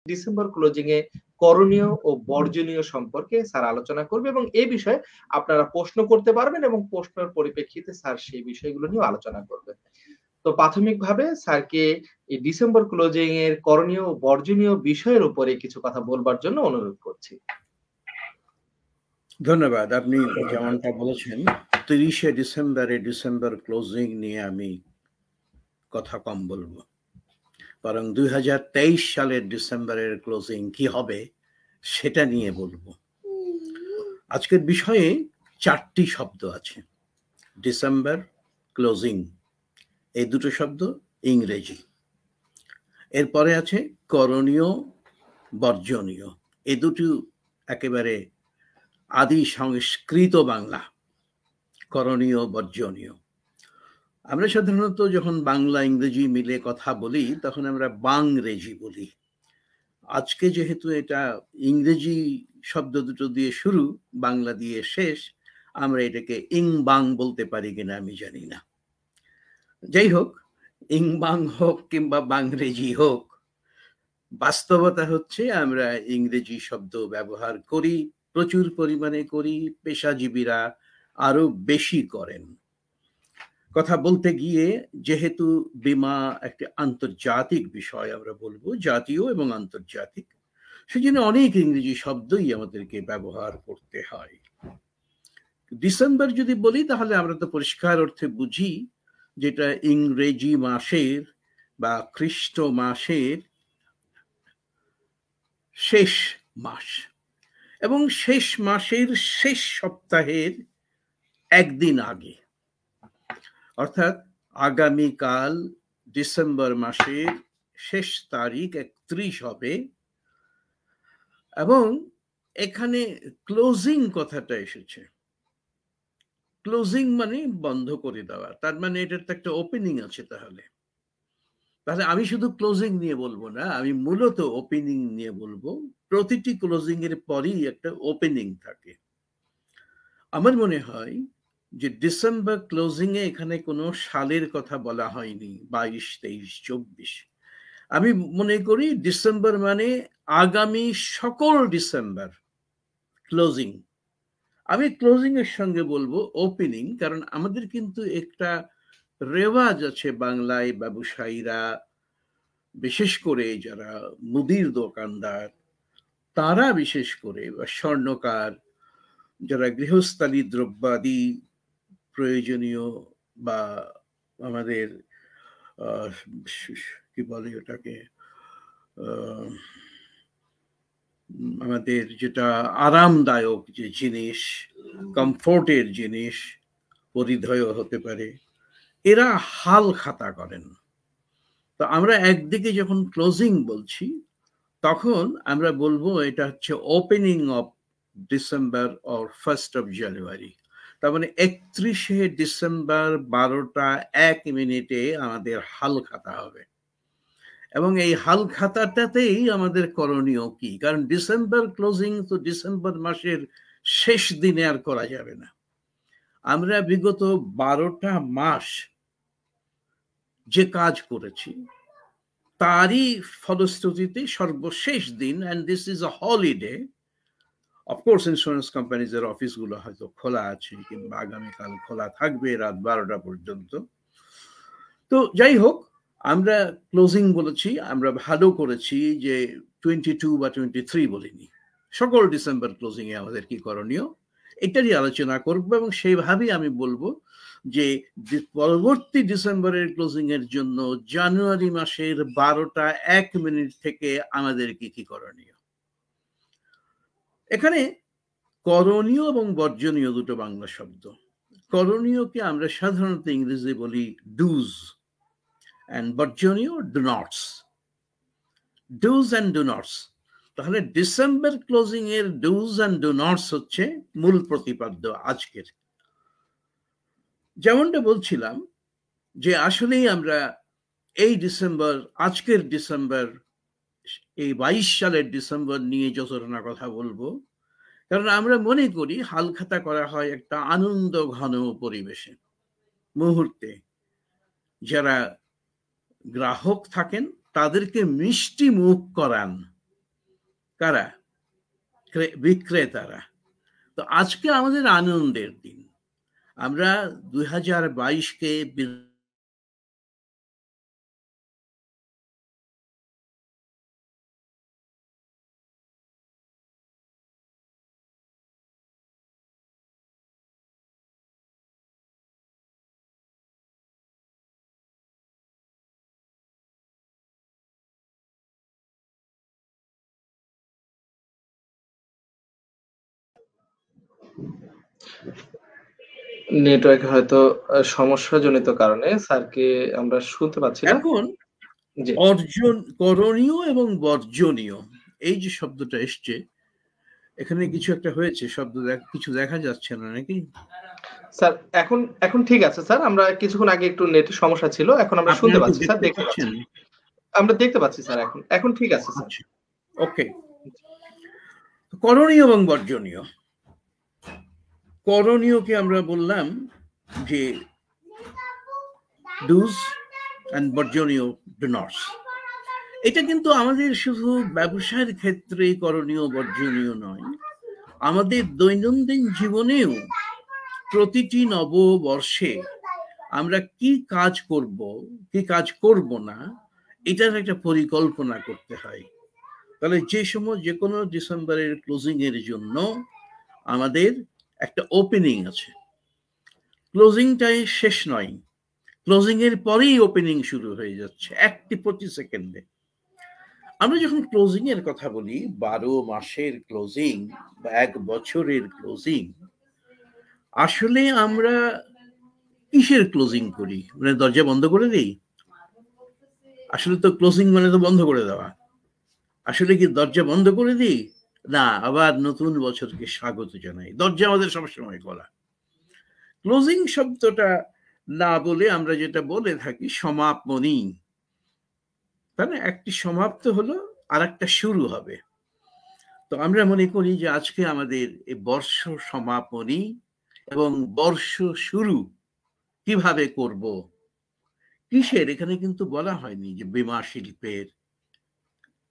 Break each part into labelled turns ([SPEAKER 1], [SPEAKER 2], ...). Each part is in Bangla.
[SPEAKER 1] ডিসেম্বর ক্লোজিং এ করণীয় ও বর্জনীয় সম্পর্কে স্যার আলোচনা করবে এবং এই বিষয়ে আপনারা প্রশ্ন করতে পারবেন এবং প্রশ্নের পরিপ্রেক্ষিতে স্যার সেই বিষয়গুলো নিয়ে আলোচনা করবে। তো প্রাথমিকভাবে স্যারকে এই ডিসেম্বর ক্লোজিং এর করণীয় ও বর্জনীয় বিষয়ের উপরে কিছু কথা বলবার জন্য অনুরোধ করছি।
[SPEAKER 2] ধন্যবাদ। আপনি যেমনটা বলেছেন 30শে ডিসেম্বরে ডিসেম্বর ক্লোজিং নিয়ে আমি কথা কম বলবো, বরং 2023 সালের ডিসেম্বরের ক্লোজিং কি হবে সেটা নিয়ে বলবো। আজকের বিষয়ে 4টি শব্দ আছে, ডিসেম্বর, ক্লোজিং, এই দুটো শব্দ ইংরেজি। এরপরে আছে করণীয়, বর্জনীয়, এই দুটো একেবারে আদি সংস্কৃত বাংলা, করণীয় বর্জনীয়। আমরা সাধারণত যখন বাংলা ইংরেজি মিলে কথা বলি তখন আমরা বাংরেজি বলি। আজকে যেহেতু এটা ইংরেজি শব্দ দুটো দিয়ে শুরু, বাংলা দিয়ে শেষ, আমরা এটাকে ইং বাং বলতে পারি কিনা আমি জানি না। যাই হোক, ইং বাং হোক কিংবা বাংরেজি হোক, বাস্তবতা হচ্ছে আমরা ইংরেজি শব্দ ব্যবহার করি, প্রচুর পরিমাণে করি, পেশাজীবীরা আরো বেশি করেন। কথা বলতে গিয়ে যেহেতু বীমা একটি আন্তর্জাতিক বিষয়, আমরা বলবো জাতীয় এবং আন্তর্জাতিক, সেজন্য অনেক ইংরেজি শব্দই আমাদেরকে ব্যবহার করতে হয়। ডিসেম্বর যদি বলি তাহলে আমরা তো পরিষ্কার অর্থে বুঝি যেটা ইংরেজি মাসের বা খ্রিস্ট মাসের শেষ মাস এবং শেষ মাসের শেষ সপ্তাহের একদিন আগে, অর্থাৎ আগামীকাল ডিসেম্বর মাসের শেষ তারিখ 31 হবে এবং এখানে ক্লোজিং কথাটা এসেছে। ক্লোজিং মানে বন্ধ করে দেওয়া, তার মানে এটার তো একটা ওপেনিং আছে। তাহলে আমি শুধু ক্লোজিং নিয়ে বলবো না, আমি মূলত ওপেনিং নিয়ে বলবো। প্রতিটি ক্লোজিং এর পরই একটা ওপেনিং থাকে। আমার মনে হয় যে ডিসেম্বর ক্লোজিং এ এখানে কোনো সালের কথা বলা হয়নি, 22, 23, 24। আমি মনে করি ডিসেম্বর মানে আগামী সকল ডিসেম্বর ক্লোজিং। আমি ক্লোজিং এর সঙ্গে বলবো ওপেনিং, কারণ আমাদের কিন্তু একটা রেওয়াজ আছে বাংলায়, ব্যবসায়ীরা বিশেষ করে যারা মুদির দোকানদার তারা বিশেষ করে, বা স্বর্ণকার, যারা গৃহস্থালী দ্রব্যাদি প্রয়োজনীয় বা আমাদের কি বলে ওটাকে, আমাদের যেটা আরামদায়ক যে জিনিস, কমফোর্টের জিনিস পরিধেয় হতে পারে, এরা হাল খাতা করেন। তো আমরা একদিকে যখন ক্লোজিং বলছি তখন আমরা বলবো এটা হচ্ছে opening of December or 1st of January। তার মানে 31শে ডিসেম্বর 12টা 1 মিনিটে আমাদের হাল খাতা হবে এবং এই হাল খাতাটাতেই আমাদের করণীয় কি, কারণ ডিসেম্বর ক্লোজিং তো ডিসেম্বর মাসের শেষ দিনে আর করা যাবে না। আমরা বিগত 12টা মাস যে কাজ করেছি তারই ফলশ্রুতিতে সর্বশেষ দিন, and this is a holiday, of course insurance companies এর অফিসগুলো হয়তো খোলা আছে কিংবা আগামীকাল খোলা থাকবে রাত 12টা পর্যন্ত। তো যাই হোক, আমরা ক্লোজিং বলেছি, আমরা ভালো করেছি যে 22 বা 23 বলিনি। সকল ডিসেম্বর ক্লোজিং এ আমাদের কি করণীয় এটারই আলোচনা করবো এবং সেইভাবেই আমি বলবো যে পরবর্তী ডিসেম্বরের ক্লোজিং এর জন্য জানুয়ারি মাসের 12টা 1 মিনিট থেকে আমাদের কি কি করণীয়। এখানে করণীয় এবং বর্জনীয় দুটো বাংলা শব্দ। করণীয়কে আমরা সাধারণত ইংরেজি বলি ডুজ, and বর্জনীয় do nots. Dos and do nots. তাহলে ডিসেম্বর ক্লোজিং এর ডুজ অ্যান্ড ডু নটস হচ্ছে মূল প্রতিপাদ্য আজকের। যেমনটা বলছিলাম যে আসলেই আমরা এই ডিসেম্বর, আজকের ডিসেম্বর, এই 22 সালের ডিসেম্বর নিয়ে যতটা না কথা বলবো, কারণ আমরা মনে করি হালখাতা করা হয় একটা আনন্দ ঘন পরিবেশে, মুহূর্তে যারা গ্রাহক থাকেন তাদেরকে মিষ্টি মুখ করান, কারা? বিক্রেতারা। তো আজকে আমাদের আনন্দের দিন। আমরা 2022-কে
[SPEAKER 1] নেটওয়ার্ক হয়তো সমস্যাজনিত কারণে স্যারকে আমরা শুনতে পাচ্ছি না।
[SPEAKER 2] এখন
[SPEAKER 1] জি।
[SPEAKER 2] অর্জন করণীয় এবং বর্জনীয় এই যে শব্দটা এসছে, এখানে কিছু একটা হয়েছে, শব্দ কিছু দেখা যাচ্ছে না নাকি?
[SPEAKER 1] স্যার এখন ঠিক আছে স্যার। আমরা কিছুক্ষণ আগে একটু নেটের সমস্যা ছিল। এখন আমরা শুনতে
[SPEAKER 2] আপনারা কি
[SPEAKER 1] পাচ্ছি স্যার,
[SPEAKER 2] দেখতে
[SPEAKER 1] দেখতে পাচ্ছি।
[SPEAKER 2] পাচ্ছেন?
[SPEAKER 1] আমরা দেখতে পাচ্ছি স্যার এখন। এখন ঠিক আছে স্যার।
[SPEAKER 2] আচ্ছা, ওকে। করণীয় এবং বর্জনীয়। করণীয়কে আমরা বললাম যে ডুজ অ্যান্ড বর্জনীয় ডু নটস। এটা কিন্তু আমাদের শুধু ব্যবসার ক্ষেত্রে করণীয় বর্জনীয় নয়, আমাদের দৈনন্দিন জীবনেও প্রতিটি নববর্ষে আমরা কি কাজ করব, কি কাজ করব না, এটার একটা পরিকল্পনা করতে হয়। তাহলে যে সময় যে কোনো ডিসেম্বরের ক্লোজিং এর জন্য আমাদের একটা ওপেনিং আছে। ক্লোজিংটাই শেষ নয়, ক্লোজিং এর পরেই ওপেনিং শুরু হয়ে যাচ্ছে প্রতি সেকেন্ডে। আমরা যখন ক্লোজিং এর কথা বলি, 12 মাসের ক্লোজিং বা 1 বছরের ক্লোজিং, আসলে আমরা কিসের ক্লোজিং করি? মানে দরজা বন্ধ করে দিই? আসলে তো ক্লোজিং মানে তো বন্ধ করে দেওয়া। আসলে কি দরজা বন্ধ করে দিই? না, আবার নতুন বছরকে স্বাগত জানাই। দরজা আমাদের সবসময় খোলা। ক্লোজিং শব্দটা না বলে আমরা যেটা বলে থাকি সমাপনী, তাই না? একটি সমাপ্ত হলো আর একটা শুরু হবে। তো আমরা মনে করি যে আজকে আমাদের এই বর্ষ সমাপনী এবং বর্ষ শুরু কিভাবে করব, কিসের, এখানে কিন্তু বলা হয়নি যে বীমা শিল্পের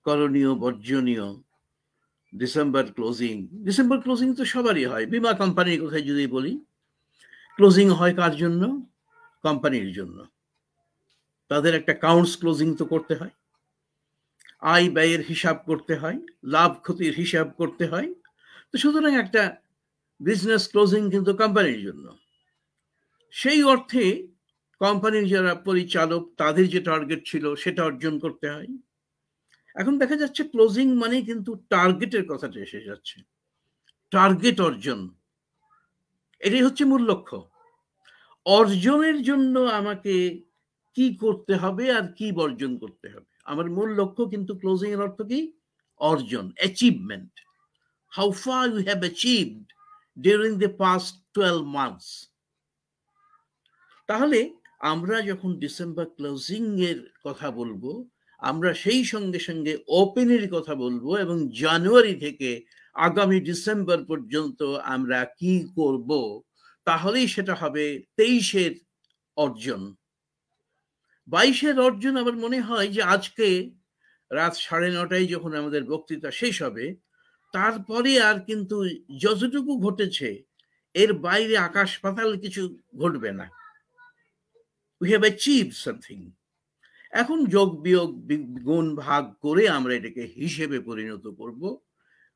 [SPEAKER 2] করণীয় বর্জনীয় ডিসেম্বর ক্লোজিং। ডিসেম্বর ক্লোজিং তো সবারই হয়। বীমা কোম্পানির কথায় যদি বলি, ক্লোজিং হয় কার জন্য? কোম্পানির জন্য। তাদের একটা কাউন্টস ক্লোজিং তো করতে হয়, আয় ব্যয়ের হিসাব করতে হয়, লাভ ক্ষতির হিসাব করতে হয়। তো সুতরাং একটা বিজনেস ক্লোজিং কিন্তু কোম্পানির জন্য। সেই অর্থে কোম্পানির যারা পরিচালক, তাদের যে টার্গেট ছিল সেটা অর্জন করতে হয়। এখন দেখা যাচ্ছে ক্লোজিং মানে কিন্তু টার্গেটের কথাটা এসে যাচ্ছে। টার্গেট অর্জন, এটাই হচ্ছে মূল লক্ষ্য। অর্জনের জন্য আমাকে কি করতে হবে আর কি বর্জন করতে হবে। আমার মূল লক্ষ্য কিন্তু ক্লোজিং এর অর্থ কি? অর্জন, achievement. How far you have achieved during the past 12 months. তাহলে আমরা যখন ডিসেম্বর ক্লোজিং এর কথা বলবো, আমরা সেই সঙ্গে সঙ্গে ওপেনের কথা বলবো এবং জানুয়ারি থেকে আগামী ডিসেম্বর পর্যন্ত আমরা কি করব, তাহলেই সেটা হবে 23-এর অর্জন। 22-এর অর্জন আমার মনে হয় যে আজকে রাত 9:30টায় যখন আমাদের বক্তৃতা শেষ হবে, তারপরে আর কিন্তু যতটুকু ঘটেছে এর বাইরে আকাশ পাতাল কিছু ঘটবে না। We have achieved something. এখন যোগ বিয়োগ গুণ ভাগ করে আমরা এটাকে হিসেবে পরিণত করব।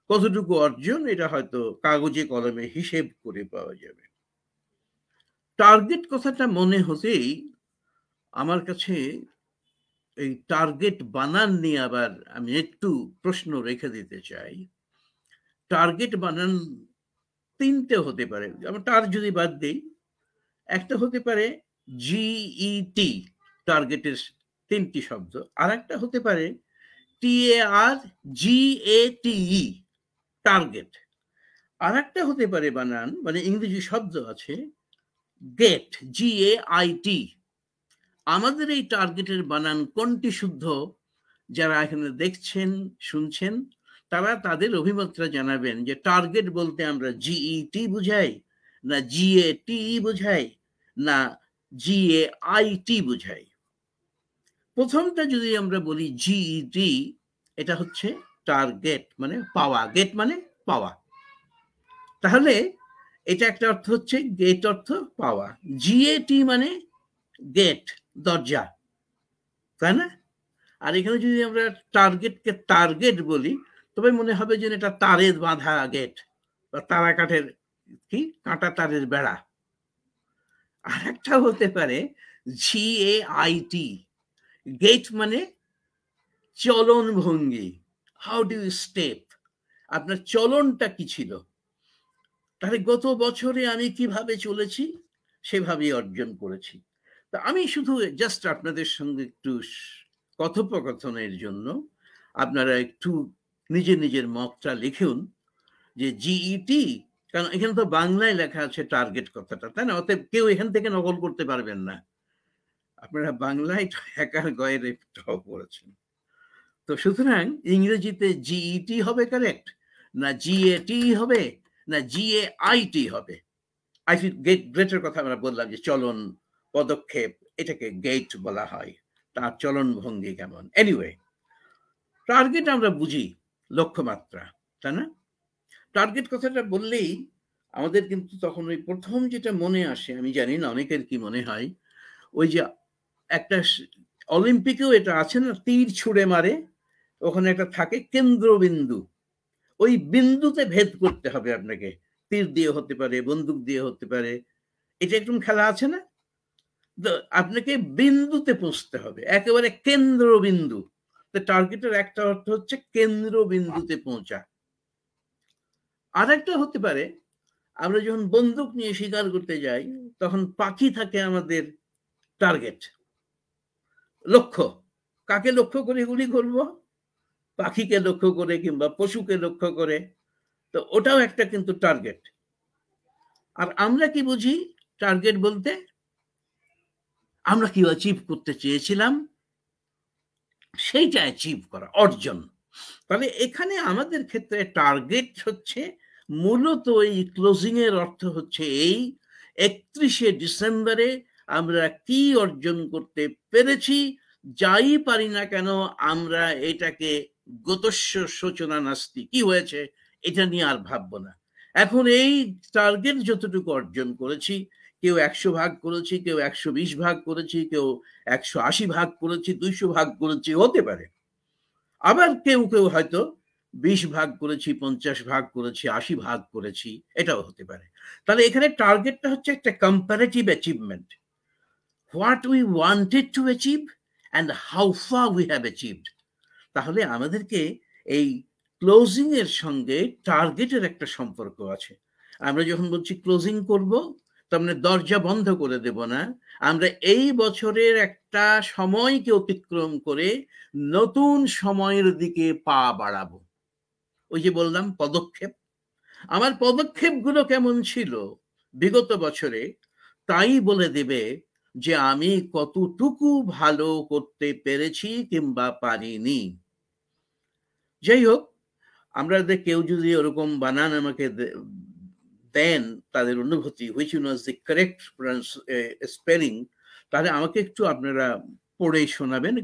[SPEAKER 2] কতটুকু অর্জন এটা হয়তো কাগজে কলমে হিসেব করে পাওয়া যাবে। টার্গেট কথাটা মনে হতেই আমার কাছে এই টার্গেট বানান নিয়ে আবার আমি একটু প্রশ্ন রেখে দিতে চাই। টার্গেট বানান 3টে হতে পারে। আমরা টার যদি বাদ দেই, একটা হতে পারে জিইটি, টার্গেটের 3টি শব্দ। আর একটা হতে পারে TARGETE, টার্গেট। আর একটা হতে পারে বানান, মানে ইংরেজি শব্দ আছে গেট, GAIT। আমাদের এই টার্গেটের বানান কোনটি শুদ্ধ? যারা এখানে দেখছেন শুনছেন তারা তাদের অভিমতটা জানাবেন যে টার্গেট বলতে আমরা GET বুঝাই, না GATE বুঝাই, না GAIT বুঝাই। প্রথমটা যদি আমরা বলি GET, এটা হচ্ছে টার্গেট মানে পাওয়া, গেট মানে পাওয়া। তাহলে এটা একটা অর্থ হচ্ছে গেট অর্থ পাওয়া, জিএটি মানে গেট দরজা, তাই না? আর এখানে যদি আমরা টার্গেটকে টার্গেট বলি তবে মনে হবে যে এটা তারের বাঁধা গেট বা তারা কাঠের কি কাঁটা তারের বেড়া। আর একটা হতে পারে GAIT, গেট মানে চলন ভঙ্গি, হাউ ডু ইউ স্টেপ, আপনার চলনটা কি ছিল। তাহলে গত বছরে আমি কিভাবে চলেছি সেভাবেই অর্জন করেছি। তা আমি শুধু জাস্ট আপনাদের সঙ্গে একটু কথোপকথনের জন্য আপনারা একটু নিজের নিজের মতটা লিখুন যে জিইটি, কারণ এখানে তো বাংলায় লেখা আছে টার্গেট কথাটা, তাই না? অতএব কেউ এখান থেকে নকল করতে পারবেন না, আপনারা বাংলায় হ্যাকার গয়ের এটাও করেছেন। তো সুতরাং ইংরেজিতে জিইটি হবে কারেক্ট, না জিএটি হবে, না GAIT হবে? আইটি গেটের কথা আমরা বললাম যে চলন পদক্ষেপ, এটাকে গেট বলা হয়, তার চলন ভঙ্গি কেমন। এনিওয়ে, টার্গেট আমরা বুঝি লক্ষ্যমাত্রা, তাই না? টার্গেট কথাটা বললেই আমাদের কিন্তু তখন ওই প্রথম যেটা মনে আসে, আমি জানি না অনেকের কি মনে হয়, ওই যে একটা অলিম্পিকেও এটা আছে না, তীর ছুঁড়ে মারে, ওখানে একটা থাকে কেন্দ্রবিন্দু, ওই বিন্দুতে ভেদ করতে হবে আপনাকে, তীর দিয়ে হতে পারে, বন্দুক দিয়ে হতে পারে, এটা একদম খেলা আছে না, আপনাকে বিন্দুতে পৌঁছতে হবে, একেবারে কেন্দ্রবিন্দু। টার্গেটের একটা অর্থ হচ্ছে কেন্দ্রবিন্দুতে পৌঁছা। আর একটা হতে পারে, আমরা যখন বন্দুক নিয়ে শিকার করতে যাই তখন পাখি থাকে আমাদের টার্গেট, লক্ষ্য। কাকে লক্ষ্য করে গুলি করব? পাখিকে লক্ষ্য করে কিংবা পশুকে লক্ষ্য করে, তো ওটাও একটা কিন্তু টার্গেট। আর আমরা কি বুঝি টার্গেট বলতে? আমরা কি অ্যাচিভ করতে চেয়েছিলাম সেইটা অ্যাচিভ করা, অর্জন। তাহলে এখানে আমাদের ক্ষেত্রে টার্গেট হচ্ছে মূলত এই ক্লোজিং এর অর্থ হচ্ছে এই 31শে ডিসেম্বরে আমরা কি অর্জন করতে পেরেছি, যাই পারি না কেন আমরা এটাকে গতস্য সূচনা নাস্তি, কি হয়েছে এটা নিয়ে আর ভাববো না। এখন এই টার্গেট যতটুকু অর্জন করেছি, কেউ 100 ভাগ করেছি, কেউ 120 ভাগ করেছি, কেউ 180 ভাগ করেছি, 200 ভাগ করেছি, হতে পারে। আবার কেউ কেউ হয়তো 20 ভাগ করেছি, 50 ভাগ করেছি, 80 ভাগ করেছি, এটাও হতে পারে। তাহলে এখানে টার্গেটটা হচ্ছে একটা comparative achievement, what we wanted to achieve and how far we have achieved. তাহলে আমাদেরকে এই ক্লোজিং এর সঙ্গে টার্গেটের একটা সম্পর্ক আছে। আমরা যখন বলছি ক্লোজিং করব, তার মানে দরজা বন্ধ করে দেব না, আমরা এই বছরের একটা সময়কে অতিক্রম করে নতুন সময়ের দিকে পা বাড়াবো। ওই যে বললাম পদক্ষেপ, আমার পদক্ষেপগুলো কেমন ছিল বিগত বছরে তাই বলে দেবে যে আমি কতটুকু ভালো করতে পেরেছি কিংবা পারিনি। যাই হোক, আমরা কেউ যদি ওরকম বানান আমাকে দেন তাদের অনুভূতি, which was the correct spelling, তাহলে আমাকে একটু আপনারা পড়ে শোনাবেন।